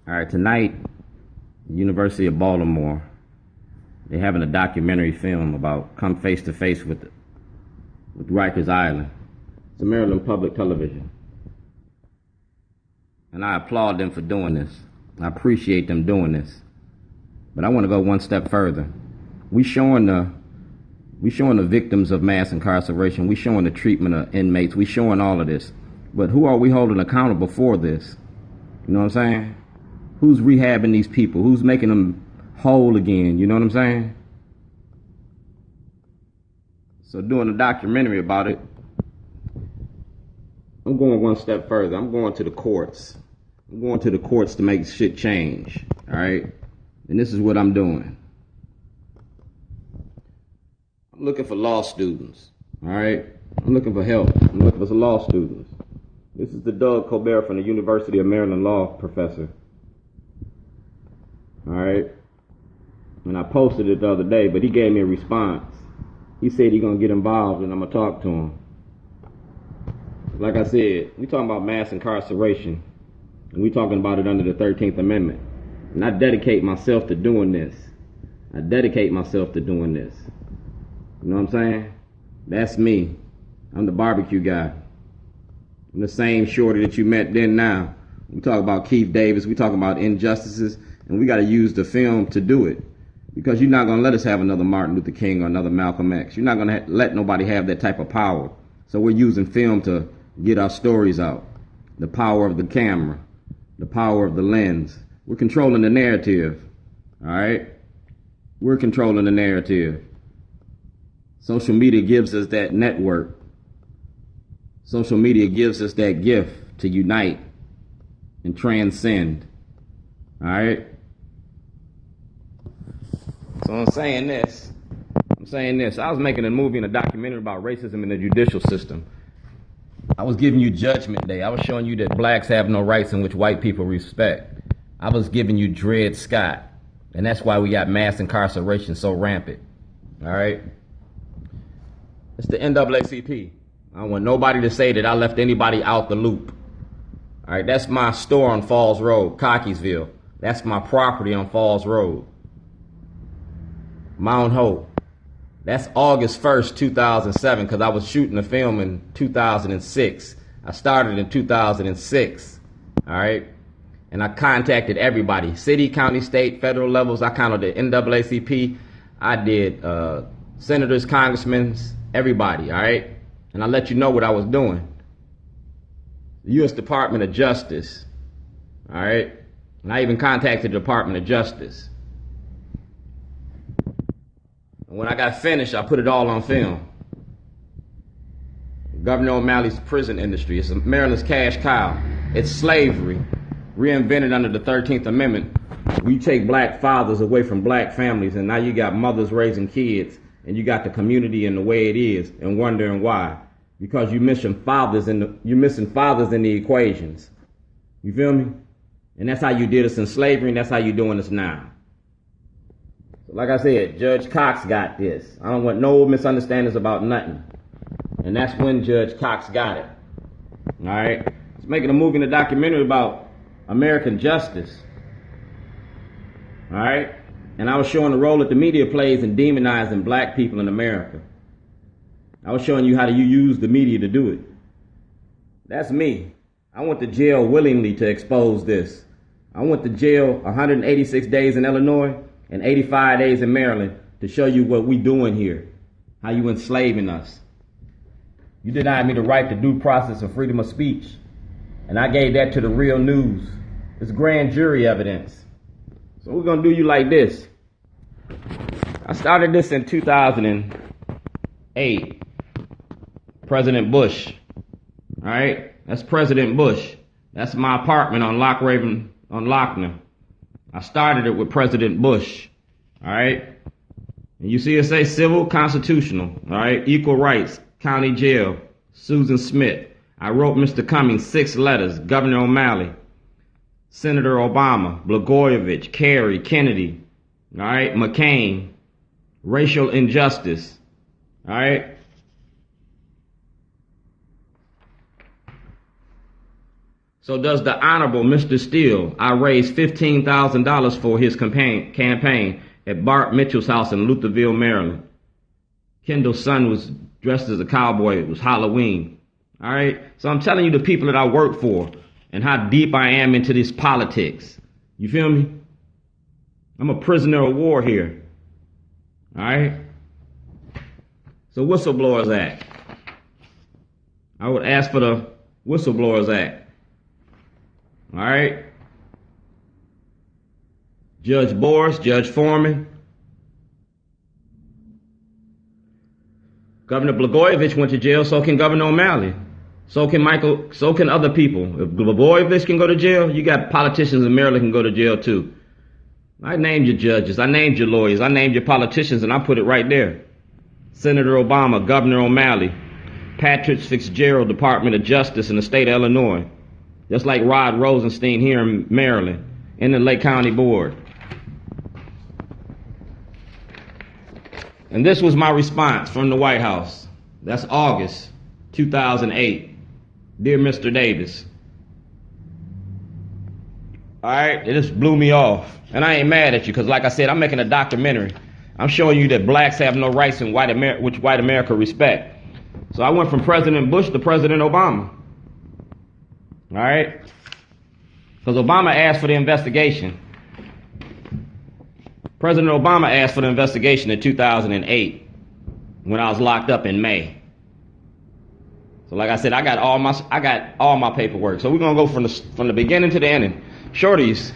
All right, tonight, University of Baltimore, they're having a documentary film about come face to face with Riker's Island. It's a Maryland Public Television. And I applaud them for doing this. I appreciate them doing this. But I want to go one step further. We showing the victims of mass incarceration. We showing the treatment of inmates. We showing all of this. But who are we holding accountable for this? You know what I'm saying? Who's rehabbing these people? Who's making them whole again? You know what I'm saying? So doing a documentary about it, I'm going one step further. I'm going to the courts. I'm going to the courts to make shit change. All right? And this is what I'm doing. I'm looking for law students. All right? I'm looking for help. I'm looking for some law students. This is the Doug Colbert from the University of Maryland law professor. All right? And I posted it the other day, but he gave me a response. He said he's going to get involved and I'm going to talk to him. Like I said, we talking about mass incarceration. And we talking about it under the 13th Amendment. And I dedicate myself to doing this. I dedicate myself to doing this. You know what I'm saying? That's me. I'm the barbecue guy. I'm the same shorty that you met then now. We talk about Keith Davis. We talk about injustices. And we got to use the film to do it. Because you're not going to let us have another Martin Luther King or another Malcolm X. You're not going to let nobody have that type of power. So we're using film to get our stories out. The power of the camera. The power of the lens. We're controlling the narrative. All right? We're controlling the narrative. Social media gives us that network. Social media gives us that gift to unite and transcend. All right? So I'm saying this. I was making a movie and a documentary about racism in the judicial system. I was giving you Judgment Day. I was showing you that blacks have no rights in which white people respect. I was giving you Dred Scott. And that's why we got mass incarceration so rampant. All right? It's the NAACP. I don't want nobody to say that I left anybody out the loop. All right? That's my store on Falls Road, Cockeysville. That's my property on Falls Road. Mount Hope. That's August 1st, 2007, because I was shooting the film in 2006. I started in 2006, all right? And I contacted everybody, city, county, state, federal levels. I counted the NAACP. I did senators, congressmen, everybody, all right? And I let you know what I was doing. The U.S. Department of Justice, all right? And I even contacted the Department of Justice. When I got finished, I put it all on film. Governor O'Malley's prison industry. It's Maryland's cash cow. It's slavery, reinvented under the 13th Amendment. We take black fathers away from black families, and now you got mothers raising kids, and you got the community in the way it is, and wondering why. Because you're missing fathers in the equations. You feel me? And that's how you did us in slavery, and that's how you're doing us now. Like I said, Judge Cox got this. I don't want no misunderstandings about nothing. And that's when Judge Cox got it. All right? He's making a movie and a documentary about American justice. All right? And I was showing the role that the media plays in demonizing black people in America. I was showing you how you use the media to do it. That's me. I went to jail willingly to expose this. I went to jail 186 days in Illinois and 85 days in Maryland to show you what we doing here, how you enslaving us. You denied me the right to due process and freedom of speech, and I gave that to the real news. It's grand jury evidence. So we're going to do you like this. I started this in 2008. President Bush. All right? That's President Bush. That's my apartment on Lochner. I started it with President Bush, all right? And you see it say civil, constitutional, all right? Equal rights, county jail, Susan Smith. I wrote Mr. Cummings 6 letters, Governor O'Malley, Senator Obama, Blagojevich, Kerry, Kennedy, all right? McCain, racial injustice, all right? So does the Honorable Mr. Steele. I raised $15,000 for his campaign at Bart Mitchell's house in Lutherville, Maryland. Kendall's son was dressed as a cowboy. It was Halloween. All right? So I'm telling you the people that I work for and how deep I am into this politics. You feel me? I'm a prisoner of war here. All right? So Whistleblowers Act. I would ask for the Whistleblowers Act. All right? Judge Boris, Judge Foreman. Governor Blagojevich went to jail, so can Governor O'Malley. So can other people. If Blagojevich can go to jail, you got politicians in Maryland can go to jail too. I named your judges, I named your lawyers, I named your politicians, and I put it right there. Senator Obama, Governor O'Malley, Patrick Fitzgerald, Department of Justice in the state of Illinois. Just like Rod Rosenstein here in Maryland, in the Lake County Board. And this was my response from the White House. That's August 2008. Dear Mr. Davis. All right, it just blew me off. And I ain't mad at you, because like I said, I'm making a documentary. I'm showing you that blacks have no rights in which white America respect. So I went from President Bush to President Obama. All right? Because Obama asked for the investigation. President Obama asked for the investigation in 2008 when I was locked up in May. So like I said, I got all my paperwork. So we're going to go from the beginning to the ending. Shorties.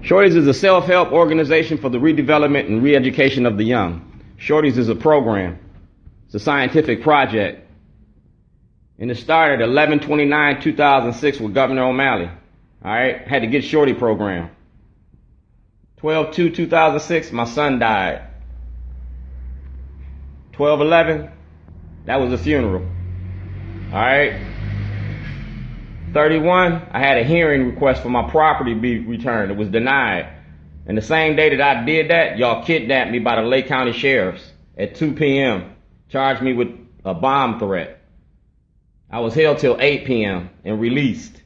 Shorties is a self-help organization for the redevelopment and re-education of the young. Shorties is a program. It's a scientific project. And it started 11/29/2006 with Governor O'Malley. All right, had to get Shorty program. 12/2/2006, my son died. 12/11, that was a funeral. All right. 31, I had a hearing request for my property be returned. It was denied. And the same day that I did that, y'all kidnapped me by the Lake County Sheriffs at 2 p.m. Charged me with a bomb threat. I was held till 8 p.m. and released.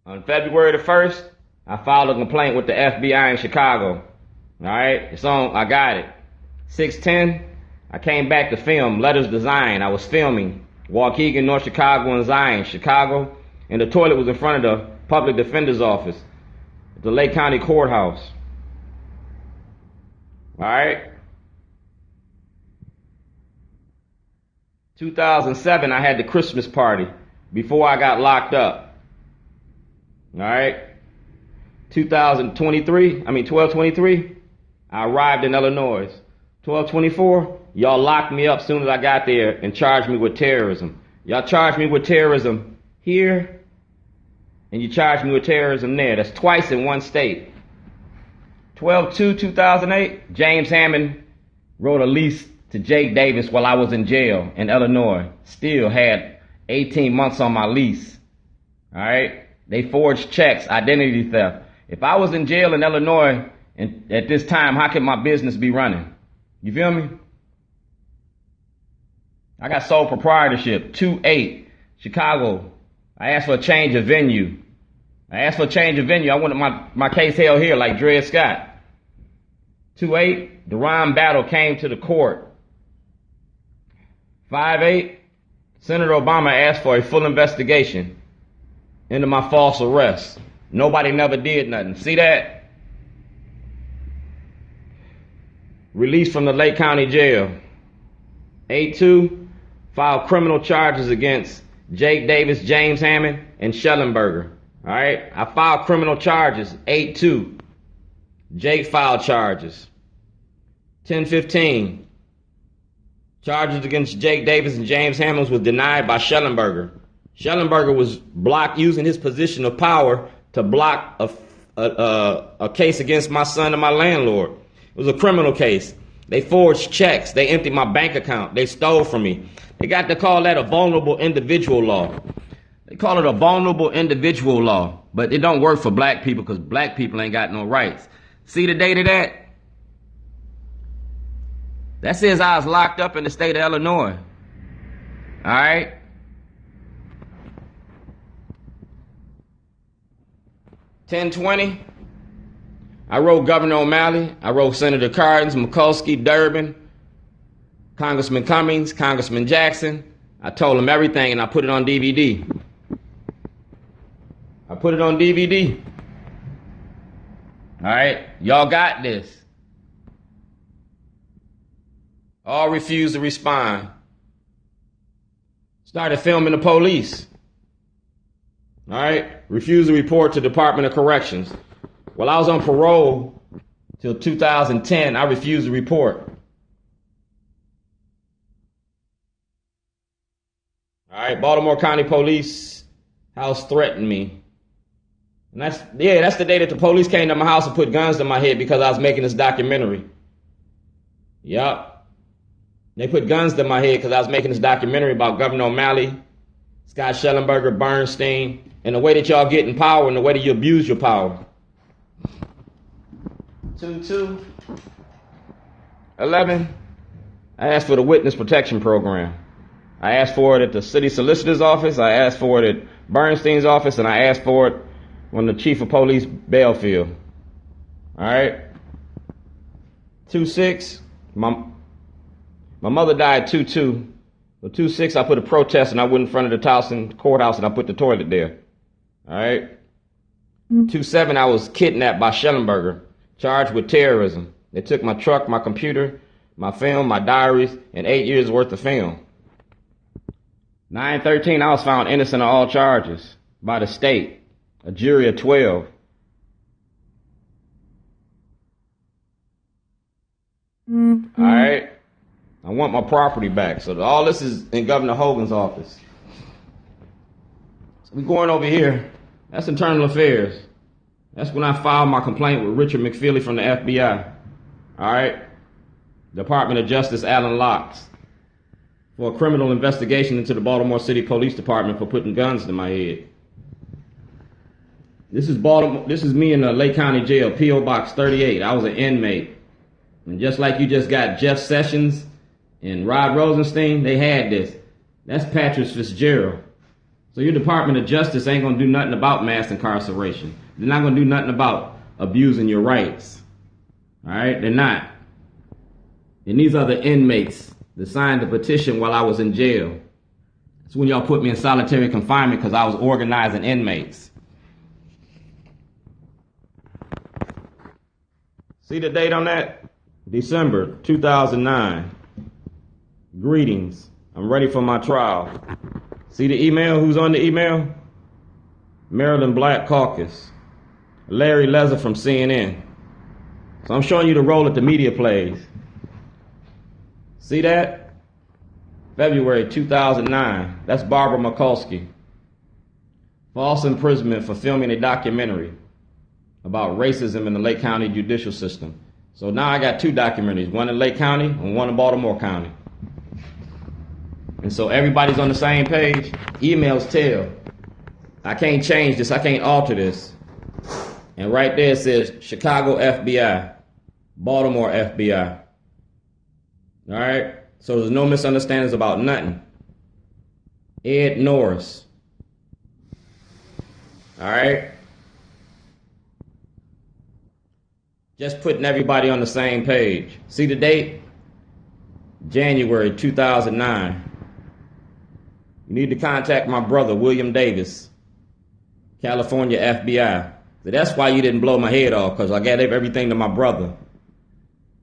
On February the 1st, I filed a complaint with the FBI in Chicago. All right, it's on, I got it. 6/10, I came back to film Letters Design. I was filming Waukegan, North Chicago, and Zion, Chicago, and the toilet was in front of the public defender's office, the Lake County Courthouse. All right. 2007, I had the Christmas party before I got locked up. All right. 12/23, I arrived in Illinois. 12/24, y'all locked me up as soon as I got there and charged me with terrorism. Y'all charged me with terrorism here, and you charged me with terrorism there. That's twice in one state. 12/2/2008, James Hammond wrote a lease to Jake Davis while I was in jail in Illinois. Still had 18 months on my lease. All right? They forged checks, identity theft. If I was in jail in Illinois and at this time, how could my business be running? You feel me? I got sole proprietorship. 2/8, Chicago. I asked for a change of venue. I wanted my case held here like Dred Scott. 2/8, the Ron battle came to the court. 5/8, Senator Obama asked for a full investigation into my false arrest. Nobody never did nothing. See that? Released from the Lake County Jail. 8/2, filed criminal charges against Jake Davis, James Hammond, and Schellenberger. All right? I filed criminal charges. 8/2. Jake filed charges. 10/15. Charges against Jake Davis and James Hammond was denied by Schellenberger. Schellenberger was blocked using his position of power to block a case against my son and my landlord. It was a criminal case. They forged checks. They emptied my bank account. They stole from me. They got to call that a vulnerable individual law. They call it a vulnerable individual law, but it don't work for black people because black people ain't got no rights. See the date of that? That says I was locked up in the state of Illinois. All right? 1020. I wrote Governor O'Malley. I wrote Senator Cardin, Mikulski, Durbin, Congressman Cummings, Congressman Jackson. I told them everything, and I put it on DVD. I put it on DVD. All right, y'all got this. All refused to respond. Started filming the police. All right, refused to report to Department of Corrections. While I was on parole till 2010, I refused to report. All right, Baltimore County Police House threatened me. And that's the day that the police came to my house and put guns to my head because I was making this documentary. Yup. They put guns to my head because I was making this documentary about Governor O'Malley, Scott Schellenberger, Bernstein, and the way that y'all get in power and the way that you abuse your power. 2211. I asked for the witness protection program. I asked for it at the city solicitor's office. I asked for it at Bernstein's office, and I asked for it on the chief of police Belfield. All right. 26. My mother died 2-2. So 2-6, I put a protest and I went in front of the Towson courthouse and I put the toilet there. All right. 2-7, I was kidnapped by Schellenberger, charged with terrorism. They took my truck, my computer, my film, my diaries, and 8 years worth of film. 9-13, I was found innocent of all charges by the state, a jury of 12. All right. I want my property back. So all this is in Governor Hogan's office. So we're going over here. That's internal affairs. That's when I filed my complaint with Richard McFeely from the FBI. All right. Department of Justice Alan Locks for a criminal investigation into the Baltimore City Police Department for putting guns to my head. This is Baltimore. This is me in the Lake County Jail, P.O. Box 38. I was an inmate. And just like you just got Jeff Sessions and Rod Rosenstein, they had this. That's Patrick Fitzgerald. So your Department of Justice ain't going to do nothing about mass incarceration. They're not going to do nothing about abusing your rights. All right? They're not. And these are the inmates that signed the petition while I was in jail. That's when y'all put me in solitary confinement because I was organizing inmates. See the date on that? December 2009. Greetings. I'm ready for my trial. See the email? Who's on the email? Maryland Black Caucus. Larry Lezer from CNN. So I'm showing you the role that the media plays. See that? February 2009. That's Barbara Mikulski. False imprisonment for filming a documentary about racism in the Lake County judicial system. So now I got two documentaries, one in Lake County and one in Baltimore County. And so everybody's on the same page. Emails tell. I can't change this. I can't alter this. And right there it says Chicago FBI, Baltimore FBI. All right? So there's no misunderstandings about nothing. Ed Norris. All right? Just putting everybody on the same page. See the date? January 2009. You need to contact my brother, William Davis, California FBI. So that's why you didn't blow my head off, because I gave everything to my brother.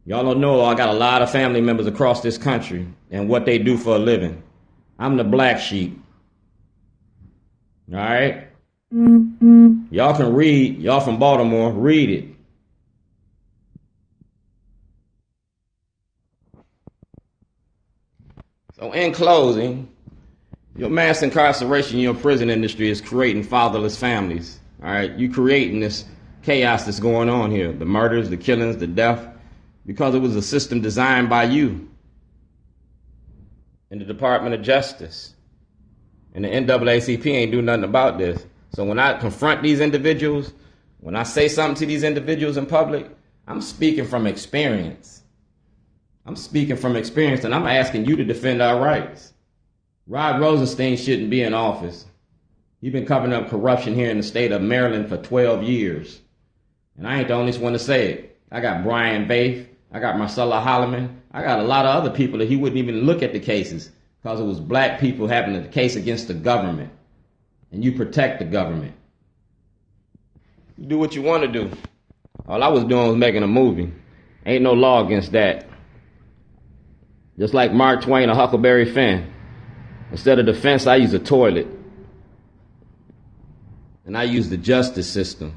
Y'all don't know I got a lot of family members across this country and what they do for a living. I'm the black sheep. All right? Y'all can read. Y'all from Baltimore, read it. So in closing, your mass incarceration in your prison industry is creating fatherless families. All right, you creating this chaos that's going on here, the murders, the killings, the death, because it was a system designed by you in the Department of Justice. And the NAACP ain't doing nothing about this. So when I confront these individuals, when I say something to these individuals in public, I'm speaking from experience. I'm speaking from experience, and I'm asking you to defend our rights. Rod Rosenstein shouldn't be in office. You've been covering up corruption here in the state of Maryland for 12 years. And I ain't the only one to say it. I got Brian Baith. I got Marcella Holloman. I got a lot of other people that he wouldn't even look at the cases because it was black people having a case against the government. And you protect the government. You do what you want to do. All I was doing was making a movie. Ain't no law against that. Just like Mark Twain or Huckleberry Finn. Instead of the fence, I use a toilet. And I use the justice system.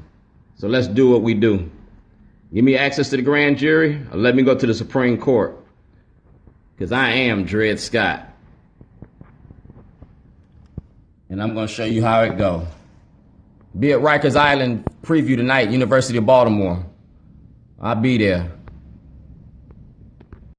So let's do what we do. Give me access to the grand jury or let me go to the Supreme Court. Because I am Dred Scott. And I'm going to show you how it go. Be at Rikers Island preview tonight, University of Baltimore. I'll be there.